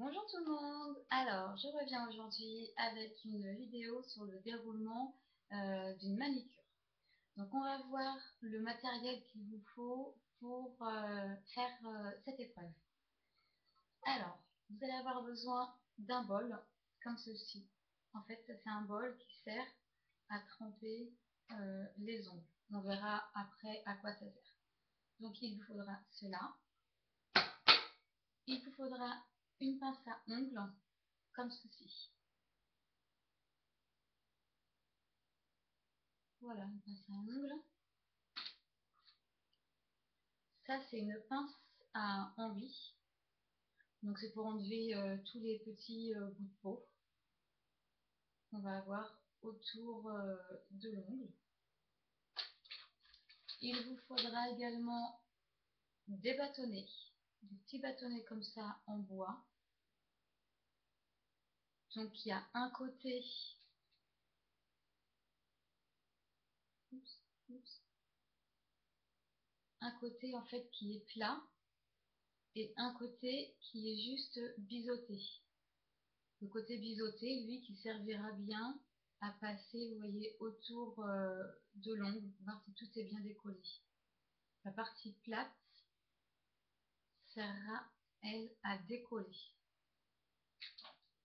Bonjour tout le monde. Alors, je reviens aujourd'hui avec une vidéo sur le déroulement d'une manicure. Donc, on va voir le matériel qu'il vous faut pour faire cette épreuve. Alors, vous allez avoir besoin d'un bol comme ceci. En fait, c'est un bol qui sert à tremper les ongles. On verra après à quoi ça sert. Donc, il vous faudra cela. Il vous faudra une pince à ongles comme ceci. Voilà, une pince à ongles. Ça, c'est une pince à envie. Donc, c'est pour enlever tous les petits bouts de peau qu'on va avoir autour de l'ongle. Il vous faudra également des bâtonnets, des petits bâtonnets comme ça en bois. Donc, il y a un côté, un côté en fait qui est plat et un côté qui est juste biseauté. Le côté biseauté, lui, qui servira bien à passer, vous voyez, autour de l'ongle, voir si tout est bien décollé. La partie plate servira, elle, à décoller.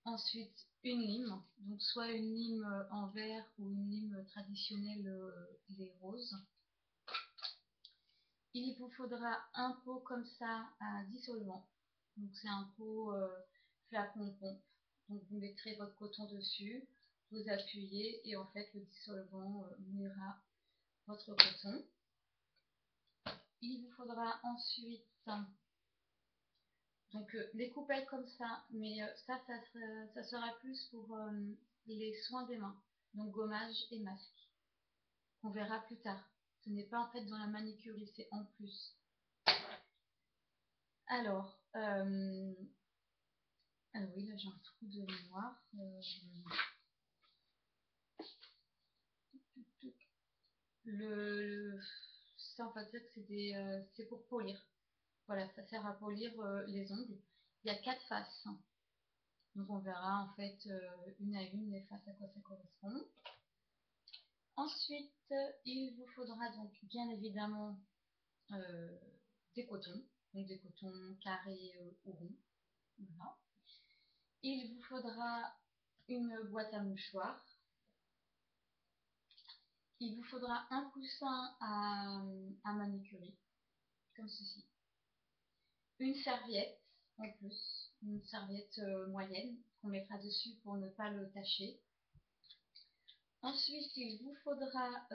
Ensuite, une lime, donc soit une lime en verre ou une lime traditionnelle, les roses. Il vous faudra un pot comme ça à dissolvant. Donc c'est un pot flacon pompe. Donc vous mettrez votre coton dessus, vous appuyez et en fait le dissolvant mouillera votre coton. Il vous faudra ensuite donc les coupelles comme ça, mais ça sera plus pour les soins des mains, donc gommage et masque. On verra plus tard. Ce n'est pas en fait dans la manicurie, c'est en plus. Alors, ah oui, là j'ai un trou de mémoire. Ça, on va dire que c'est pour polir. Voilà, ça sert à polir les ongles. Il y a 4 faces. Donc on verra en fait une à une les faces à quoi ça correspond. Ensuite, il vous faudra donc bien évidemment euh, des cotons. Donc des cotons carrés ou ronds. Voilà. Il vous faudra une boîte à mouchoirs. Il vous faudra un coussin à manicurer, comme ceci. Une serviette en plus, une serviette moyenne qu'on mettra dessus pour ne pas le tacher. Ensuite, il vous faudra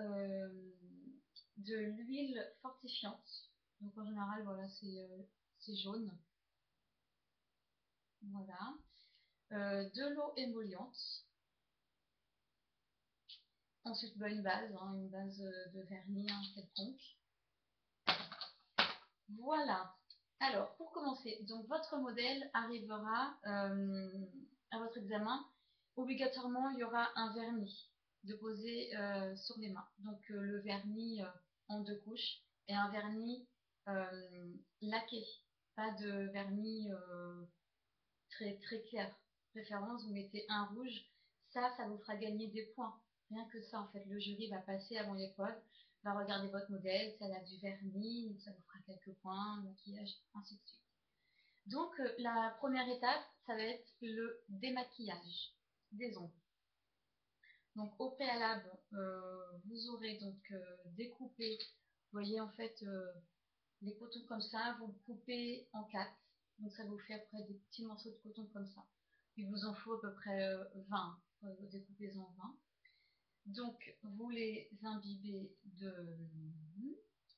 de l'huile fortifiante. Donc en général, voilà, c'est jaune. Voilà. De l'eau émolliente. Ensuite, une base, une base de vernis quelconque. Voilà. Alors, pour commencer, donc votre modèle arrivera à votre examen. Obligatoirement, il y aura un vernis déposé sur les mains. Donc, le vernis en 2 couches et un vernis laqué. Pas de vernis très, très clair. Préférence, vous mettez un rouge. Ça vous fera gagner des points. Rien que ça, en fait, le jury va passer avant l'épreuve, va regarder votre modèle, si elle a du vernis, donc ça vous fera quelques points, maquillage, ainsi de suite. Donc, la première étape, ça va être le démaquillage des ongles. Donc, au préalable, vous aurez donc découpé, vous voyez en fait les cotons comme ça, vous le coupez en 4. Donc, ça vous fait après des petits morceaux de coton comme ça. Il vous en faut à peu près 20, découpez-en 20. Donc, vous les imbibez de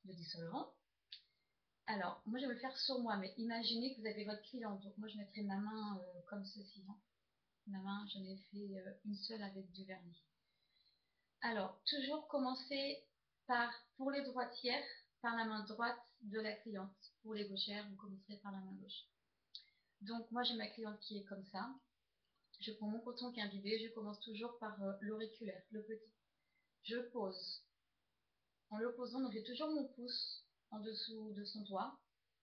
dissolvant. Alors, moi, je vais le faire sur moi, mais imaginez que vous avez votre client. Donc, moi, je mettrai ma main comme ceci. Ma main, j'en ai fait une seule avec du vernis. Alors, toujours commencer par, pour les droitières, par la main droite de la cliente. Pour les gauchères, vous commencerez par la main gauche. Donc, moi, j'ai ma cliente qui est comme ça. Je prends mon coton qui est imbibé. Je commence toujours par l'auriculaire, le petit. Je pose. En le posant, donc j'ai toujours mon pouce en dessous de son doigt.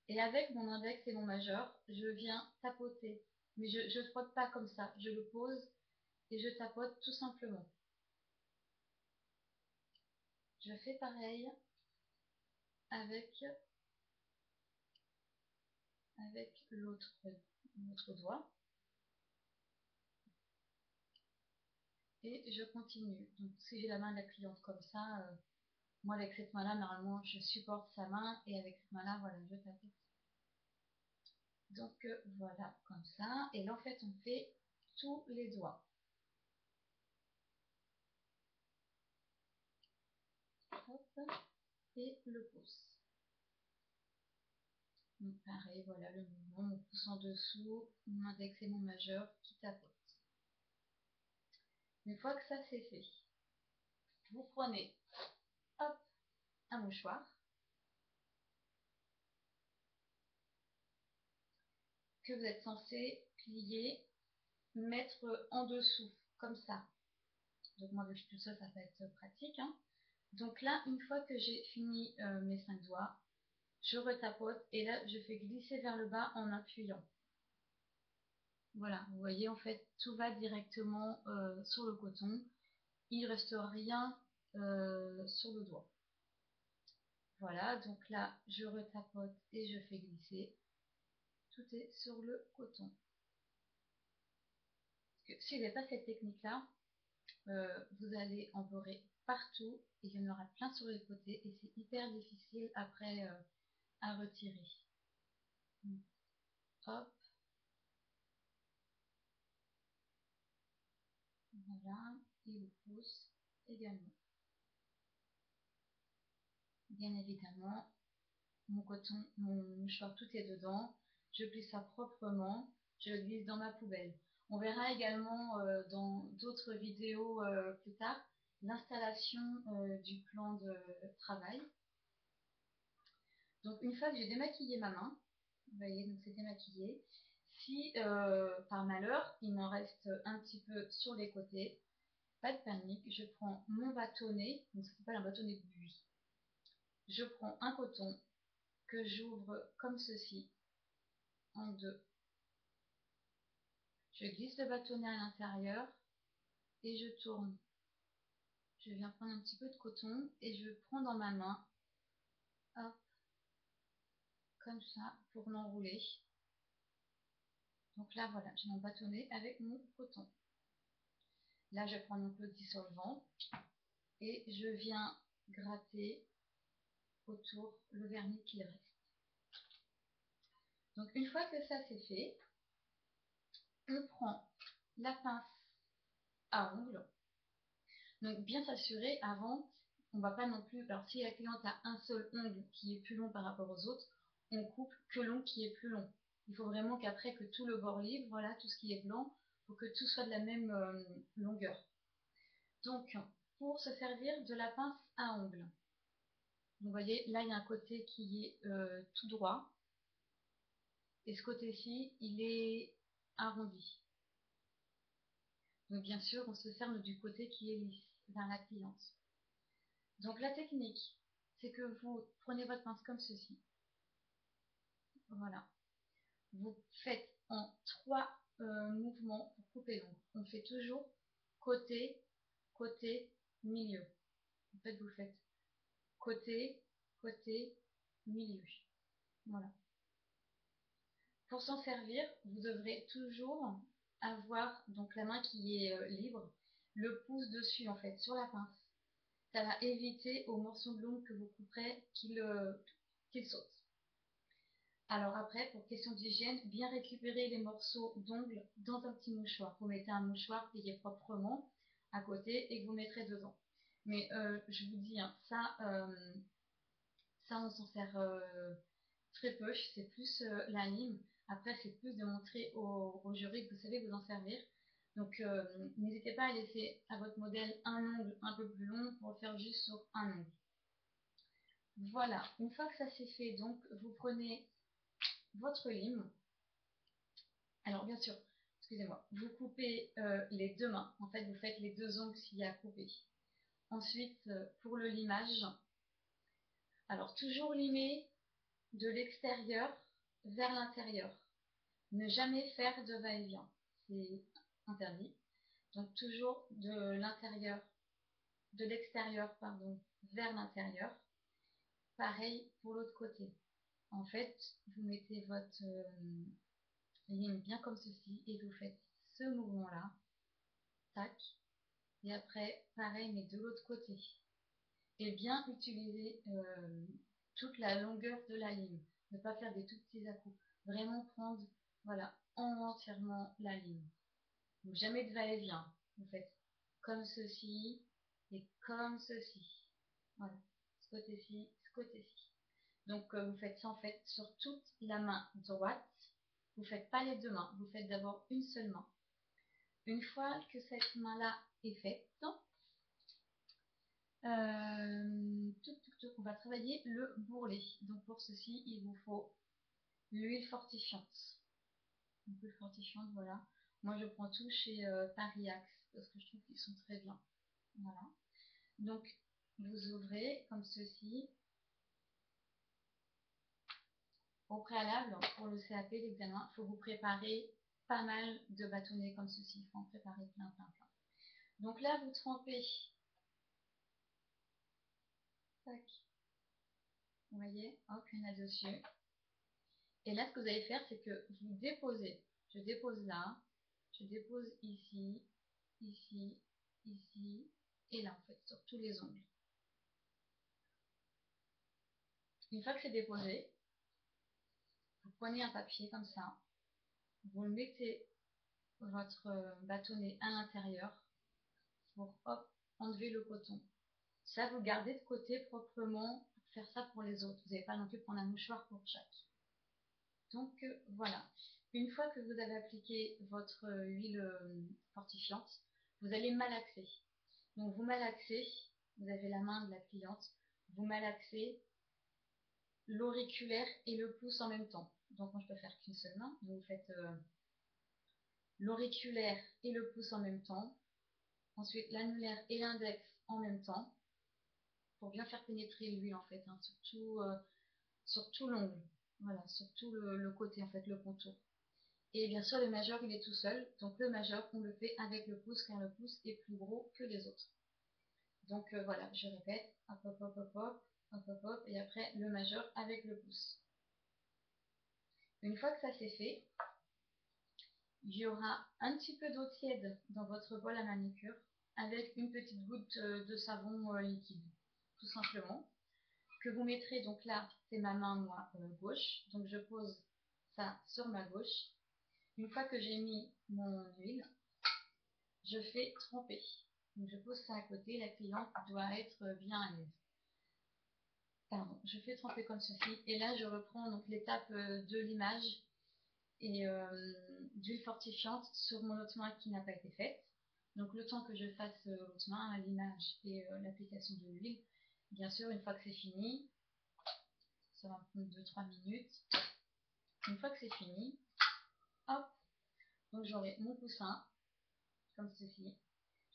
Et avec mon index et mon majeur, je viens tapoter Mais je ne frotte pas comme ça, je le pose et je tapote tout simplement. Je fais pareil avec, avec l'autre doigt. Et je continue. Donc si j'ai la main de la cliente comme ça, moi avec cette main-là, normalement, je supporte sa main et avec cette main-là, voilà, je tapote. Donc voilà, comme ça. Et là, en fait, on fait tous les doigts. Hop, et le pouce. Donc pareil, voilà le mouvement, mon pouce en dessous, mon index et mon majeur qui tapotent. Une fois que ça c'est fait, vous prenez, hop, un mouchoir que vous êtes censé plier, mettre en dessous, comme ça. Donc moi, vu que je suis tout seul, ça va être pratique, hein. Donc là, une fois que j'ai fini mes 5 doigts, je retapote et là, je fais glisser vers le bas en appuyant. Voilà, vous voyez, en fait, tout va directement sur le coton. Il ne reste rien sur le doigt. Voilà, donc là, je retapote et je fais glisser. Tout est sur le coton. Parce que si vous n'avez pas cette technique-là, vous allez en beurrer partout et il y en aura plein sur les côtés et c'est hyper difficile après à retirer. Donc, hop, voilà, et le pouce également. Bien évidemment, mon coton, mon mouchoir, tout est dedans. Je plie ça proprement, je le glisse dans ma poubelle. On verra également dans d'autres vidéos plus tard l'installation du plan de travail. Donc une fois que j'ai démaquillé ma main, vous voyez, donc c'est démaquillé. Si par malheur il m'en reste un petit peu sur les côtés, pas de panique, je prends mon bâtonnet, donc ça s'appelle un bâtonnet de buis. Je prends un coton que j'ouvre comme ceci en deux. Je glisse le bâtonnet à l'intérieur et je tourne. Je viens prendre un petit peu de coton et je prends dans ma main, hop, comme ça, pour l'enrouler. Donc là, voilà, j'ai mon bâtonnet avec mon coton. Là, je prends donc le dissolvant et je viens gratter autour le vernis qu'il reste. Donc une fois que ça c'est fait, on prend la pince à ongles. Donc bien s'assurer avant, on va pas non plus, alors si la cliente a un seul ongle qui est plus long par rapport aux autres, on coupe que l'ongle qui est plus long. Il faut vraiment qu'après que tout le bord libre, voilà, tout ce qui est blanc, faut que tout soit de la même longueur. Donc pour se servir de la pince à ongles, vous voyez là il y a un côté qui est tout droit et ce côté-ci il est arrondi. Donc bien sûr on se sert du côté qui est lisse vers la cliente. Donc la technique, c'est que vous prenez votre pince comme ceci. Voilà. Vous faites en 3 mouvements pour couper l'ongle. On fait toujours côté, côté, milieu. En fait, vous faites côté, côté, milieu. Voilà. Pour s'en servir, vous devrez toujours avoir donc la main qui est libre, le pouce dessus en fait, sur la pince. Ça va éviter au morceau de l'ongle que vous couperez qu'il saute. Alors après, pour question d'hygiène, bien récupérer les morceaux d'ongles dans un petit mouchoir. Vous mettez un mouchoir plié proprement à côté et que vous mettrez dedans. Mais je vous dis, hein, ça on s'en sert très peu. C'est plus la lime. Après, c'est plus de montrer au jury que vous savez vous en servir. Donc n'hésitez pas à laisser à votre modèle un ongle un peu plus long pour le faire juste sur un ongle. Voilà, une fois que ça c'est fait, donc vous prenez votre lime. Alors bien sûr, excusez-moi, vous coupez les deux mains. En fait, vous faites les deux ongles s'il y a à couper. Ensuite, pour le limage, alors toujours limer de l'extérieur vers l'intérieur. Ne jamais faire de va-et-vient, c'est interdit. Donc toujours de l'intérieur, de l'extérieur, pardon, vers l'intérieur. Pareil pour l'autre côté. En fait, vous mettez votre ligne bien comme ceci et vous faites ce mouvement-là, tac, et après, pareil, mais de l'autre côté. Et bien utiliser toute la longueur de la ligne. Ne pas faire des tout petits à-coups. Vraiment prendre, voilà, entièrement la ligne. Donc jamais de va-et-vient. Vous faites comme ceci et comme ceci. Voilà, ce côté-ci, ce côté-ci. Donc vous faites ça en fait sur toute la main droite. Vous ne faites pas les deux mains, vous faites d'abord une seule main. Une fois que cette main-là est faite, on va travailler le bourrelet. Donc pour ceci, il vous faut l'huile fortifiante. L'huile fortifiante, voilà. Moi, je prends tout chez Paris Axe parce que je trouve qu'ils sont très bien. Voilà. Donc, vous ouvrez comme ceci. Au préalable, pour le CAP, l'examen, il faut vous préparer pas mal de bâtonnets comme ceci. Il faut en préparer plein, plein, plein. Donc là, vous trempez. Tac. Vous voyez, hop, il y en a dessus. Et là, ce que vous allez faire, c'est que vous déposez. Je dépose là, je dépose ici, ici, ici, et là, en fait, sur tous les ongles. Une fois que c'est déposé, vous prenez un papier comme ça, vous mettez votre bâtonnet à l'intérieur pour, hop, enlever le coton. Ça, vous gardez de côté proprement pour faire ça pour les autres. Vous n'avez pas non plus prendre un mouchoir pour chaque. Donc voilà, une fois que vous avez appliqué votre huile fortifiante, vous allez malaxer. Donc vous malaxez, vous avez la main de la cliente, vous malaxez l'auriculaire et le pouce en même temps. Donc moi je peux faire qu'une seule main, donc vous faites l'auriculaire et le pouce en même temps, ensuite l'annulaire et l'index en même temps, pour bien faire pénétrer l'huile en fait, hein, sur tout l'ongle, voilà, sur tout le côté en fait, le contour. Et bien sûr, le majeur, il est tout seul. Donc le majeur, on le fait avec le pouce, car le pouce est plus gros que les autres. Donc voilà, je répète, hop, hop, hop, hop, hop, hop, hop, hop, et après le majeur avec le pouce. Une fois que ça c'est fait, il y aura un petit peu d'eau tiède dans votre bol à manucure, avec une petite goutte de savon liquide, tout simplement, que vous mettrez, donc là, c'est ma main, moi, gauche, donc je pose ça sur ma gauche. Une fois que j'ai mis mon huile, je fais tremper. Donc je pose ça à côté, la cliente doit être bien à l'aise. Pardon, je fais tremper comme ceci. Et là, je reprends donc l'étape de l'image et d'huile fortifiante sur mon autre main qui n'a pas été faite. Donc le temps que je fasse l'autre main, l'image et l'application de l'huile. Bien sûr, une fois que c'est fini, ça va prendre 2-3 minutes. Une fois que c'est fini, hop, donc j'aurai mon coussin, comme ceci.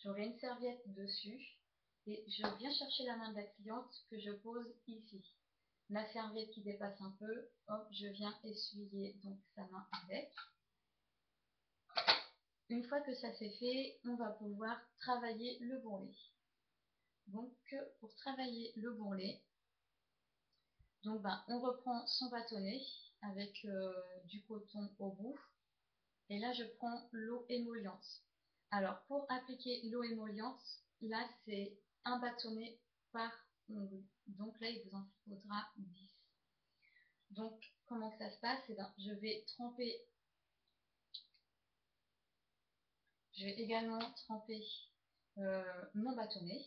J'aurai une serviette dessus et je viens chercher la main de la cliente que je pose ici. La serviette qui dépasse un peu, hop, je viens essuyer donc sa main avec. Une fois que ça c'est fait, on va pouvoir travailler le bourrelet. Donc pour travailler le bourrelet, donc on reprend son bâtonnet avec du coton au bout. Et là je prends l'eau émolliente. Alors pour appliquer l'eau émolliente, là c'est un bâtonnet par ongle. Donc là il vous en faudra 10. Donc comment que ça se passe? Je vais tremper, je vais également tremper mon bâtonnet.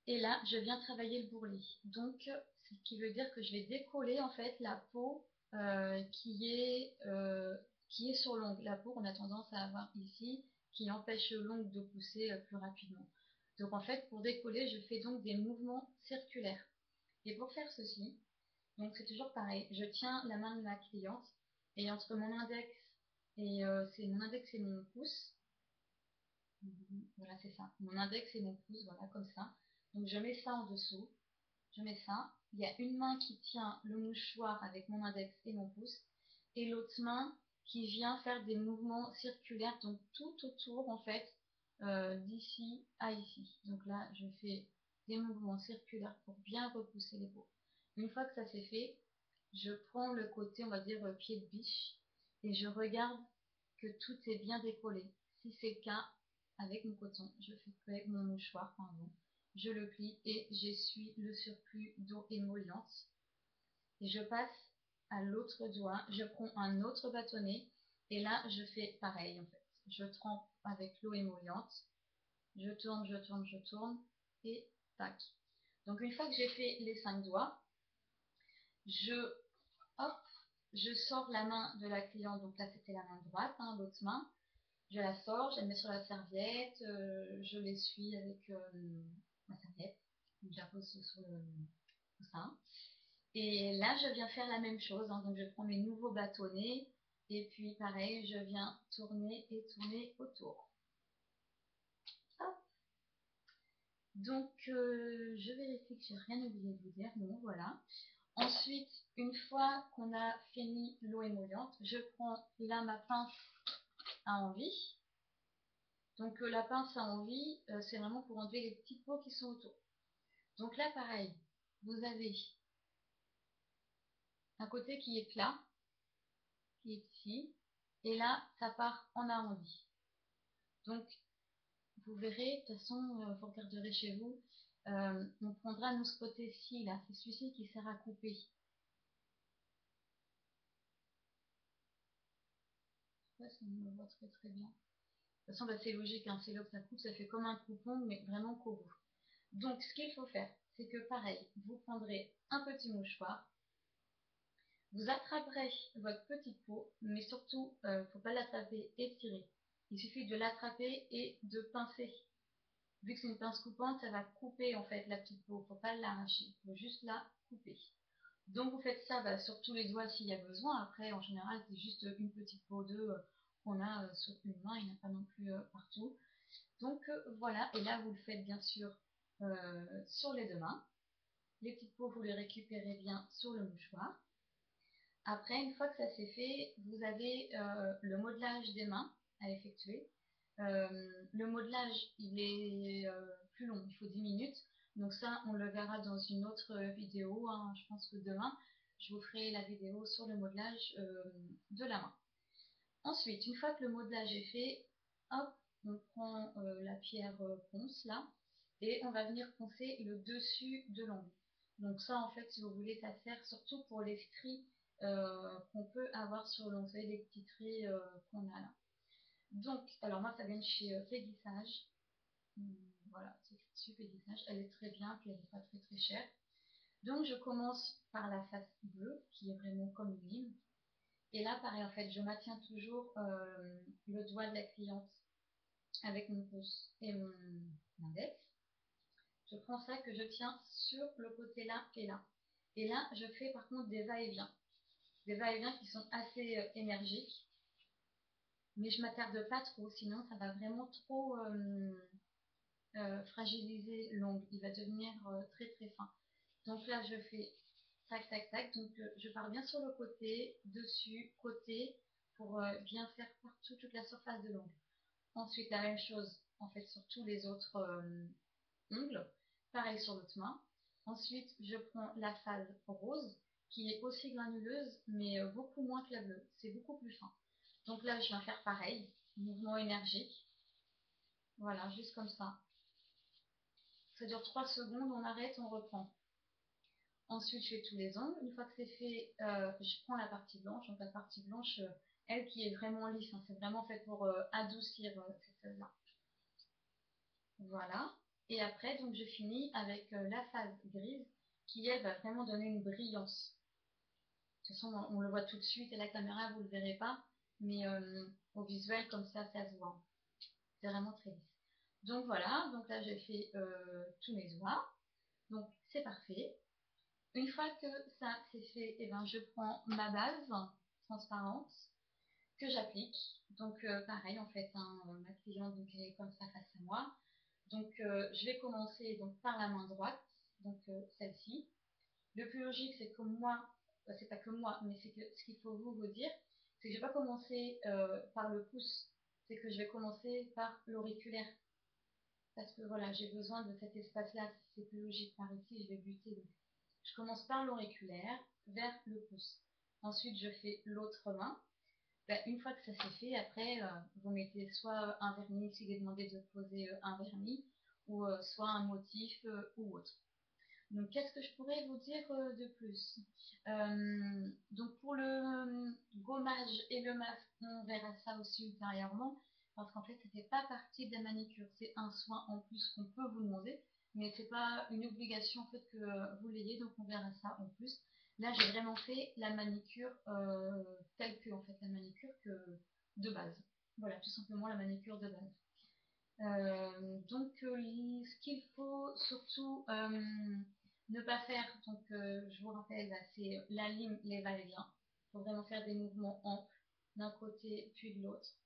Et là, je viens travailler le bourrelet. Donc, ce qui veut dire que je vais décoller en fait la peau qui est sur l'ongle. La peau qu'on a tendance à avoir ici, qui empêche l'ongle de pousser plus rapidement. Donc en fait, pour décoller, je fais donc des mouvements circulaires. Et pour faire ceci, donc c'est toujours pareil. Je tiens la main de ma cliente et entre mon index et mon pouce, voilà, c'est ça. Mon index et mon pouce, voilà, comme ça. Donc je mets ça en dessous, je mets ça, il y a une main qui tient le mouchoir avec mon index et mon pouce, et l'autre main qui vient faire des mouvements circulaires, donc tout autour en fait, d'ici à ici. Donc là, je fais des mouvements circulaires pour bien repousser les peaux. Une fois que ça c'est fait, je prends le côté, on va dire, pied de biche, et je regarde que tout est bien décollé. Si c'est le cas, avec mon coton, je fais avec mon mouchoir, pardon, je le plie et j'essuie le surplus d'eau émolliente. Et je passe à l'autre doigt, je prends un autre bâtonnet, et là, je fais pareil, en fait. Je trempe avec l'eau émolliente, je tourne, je tourne, je tourne, et tac. Donc, une fois que j'ai fait les 5 doigts, je, hop, je sors la main de la cliente, donc là c'était la main droite, hein, l'autre main, je la sors, je la mets sur la serviette, je l'essuie avec ma serviette, je la pose sur le coussin. Et là je viens faire la même chose, hein, donc je prends mes nouveaux bâtonnets, et puis pareil, je viens tourner et tourner autour. Hop. Donc je vérifie que j'ai rien oublié de vous dire, bon voilà. Ensuite, une fois qu'on a fini l'eau émolliente, je prends là ma pince à envie. Donc la pince à envie, c'est vraiment pour enlever les petites peaux qui sont autour. Donc là, pareil, vous avez un côté qui est plat, qui est ici, et là, ça part en arrondi. Donc, vous verrez, de toute façon, vous regarderez chez vous, on prendra nous ce côté-ci, là, c'est celui-ci qui sert à couper. Je sais pas si on le voit très très bien. De toute façon, bah, c'est logique, hein, c'est là que ça coupe, ça fait comme un coupon, mais vraiment qu'au bout. Donc, ce qu'il faut faire, c'est que pareil, vous prendrez un petit mouchoir, vous attraperez votre petite peau, mais surtout, il ne faut pas l'attraper et tirer. Il suffit de l'attraper et de pincer. Vu que c'est une pince coupante, ça va couper en fait la petite peau. Il ne faut pas l'arracher, il faut juste la couper. Donc vous faites ça sur tous les doigts s'il y a besoin. Après, en général, c'est juste une petite peau d'œuf qu'on a sur une main, il n'y en a pas non plus partout. Donc voilà, et là vous le faites bien sûr sur les deux mains. Les petites peaux, vous les récupérez bien sur le mouchoir. Après, une fois que ça c'est fait, vous avez le modelage des mains à effectuer. Le modelage, il est plus long, il faut 10 minutes. Donc ça, on le verra dans une autre vidéo, hein. Je pense que demain, je vous ferai la vidéo sur le modelage de la main. Ensuite, une fois que le modelage est fait, hop, on prend la pierre ponce là, et on va venir poncer le dessus de l'ongle. Donc ça, en fait, si vous voulez, ça sert surtout pour les stries qu'on peut avoir sur l'ongle, vous savez, les petits traits qu'on a là. Donc, alors moi, ça vient de chez Péguissage. Voilà, c'est dessus Péguissage. Elle est très bien, puis elle n'est pas très très chère. Donc, je commence par la face bleue, qui est vraiment comme une lime. Et là, pareil, en fait, je maintiens toujours le doigt de la cliente avec mon pouce et mon index. Je prends ça que je tiens sur le côté là et là. Et là, je fais par contre des va-et-vient. Des va-et-vient qui sont assez énergiques. Mais je ne m'attarde pas trop, sinon ça va vraiment trop fragiliser l'ongle. Il va devenir très très fin. Donc là, je fais tac, tac, tac. Donc je pars bien sur le côté, dessus, côté, pour bien faire partout toute la surface de l'ongle. Ensuite, la même chose, en fait, sur tous les autres ongles. Pareil sur l'autre main. Ensuite, je prends la phase rose, qui est aussi granuleuse, mais beaucoup moins que la bleue. C'est beaucoup plus fin. Donc là, je viens faire pareil, mouvement énergique. Voilà, juste comme ça. Ça dure 3 secondes, on arrête, on reprend. Ensuite, je fais tous les ongles. Une fois que c'est fait, je prends la partie blanche. Donc la partie blanche, elle qui est vraiment lisse, hein, c'est vraiment fait pour adoucir cette phase-là. Voilà. Et après, donc je finis avec la phase grise qui, elle, va vraiment donner une brillance. De toute façon, on le voit tout de suite et la caméra, vous ne le verrez pas. Mais au visuel, comme ça se voit. C'est vraiment très lisse. Donc voilà, donc là j'ai fait tous mes doigts. Donc c'est parfait. Une fois que ça c'est fait, eh ben, je prends ma base transparente que j'applique. Donc pareil en fait, hein, ma cliente donc, elle est comme ça face à moi. Donc je vais commencer donc, par la main droite, donc celle-ci. Le plus logique, c'est que moi, c'est pas que moi, mais c'est que ce qu'il faut vous dire, c'est que je vais pas commencer par le pouce, c'est que je vais commencer par l'auriculaire. Parce que voilà, j'ai besoin de cet espace-là, c'est plus logique. Par ici, je vais buter. Donc, je commence par l'auriculaire vers le pouce. Ensuite, je fais l'autre main. Ben, une fois que ça s'est fait, après, vous mettez soit un vernis s'il est demandé de poser un vernis, ou soit un motif ou autre. Donc, qu'est-ce que je pourrais vous dire de plus? Donc, pour le gommage et le masque, on verra ça aussi ultérieurement, parce qu'en fait, ça ne fait pas partie de la manicure. C'est un soin en plus qu'on peut vous demander, mais c'est pas une obligation en fait que vous l'ayez, donc on verra ça en plus. Là, j'ai vraiment fait la manicure telle que, en fait, la manicure que de base. Voilà, tout simplement la manicure de base. Donc, ce qu'il faut surtout ne pas faire, donc je vous rappelle, là, c'est la ligne, les va-et-vient. Il faut vraiment faire des mouvements amples d'un côté puis de l'autre.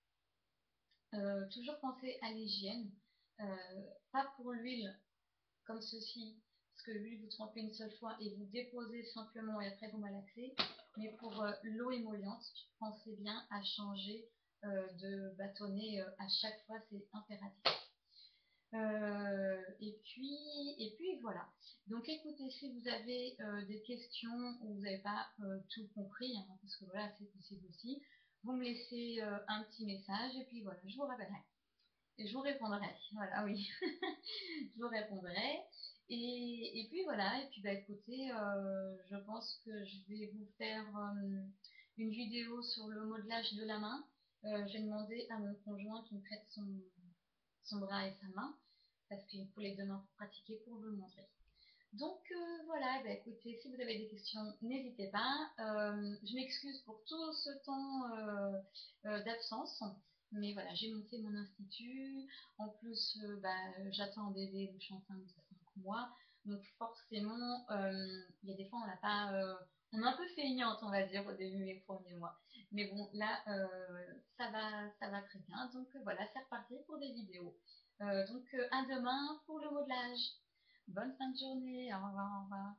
Toujours penser à l'hygiène, pas pour l'huile comme ceci, parce que l'huile vous trempez une seule fois et vous déposez simplement et après vous malaxez, mais pour l'eau émolliente, pensez bien à changer de bâtonnet à chaque fois, c'est impératif. Et puis voilà. Donc écoutez, si vous avez des questions ou vous n'avez pas tout compris, hein, parce que voilà, c'est possible aussi, vous me laissez un petit message et puis voilà, je vous rappellerai. Et je vous répondrai. Voilà, oui. Je vous répondrai. Et puis voilà, et puis bah écoutez, je pense que je vais vous faire une vidéo sur le modelage de la main. J'ai demandé à mon conjoint qui me prête son bras et sa main parce qu'il faut les deux mains pour pratiquer pour vous le montrer. Donc voilà, bah, écoutez, si vous avez des questions, n'hésitez pas. Je m'excuse pour tout ce temps d'absence, mais voilà, j'ai monté mon institut. En plus, bah, j'attends un bébé, donc je suis enceinte de 5 mois. Donc forcément, il y a des fois, on n'a pas, on est un peu feignante, on va dire, au début des premiers mois. Mais bon, là, ça va très bien. Donc voilà, c'est reparti pour des vidéos. Donc à demain pour le modelage. Bonne fin de journée. Au revoir, au revoir.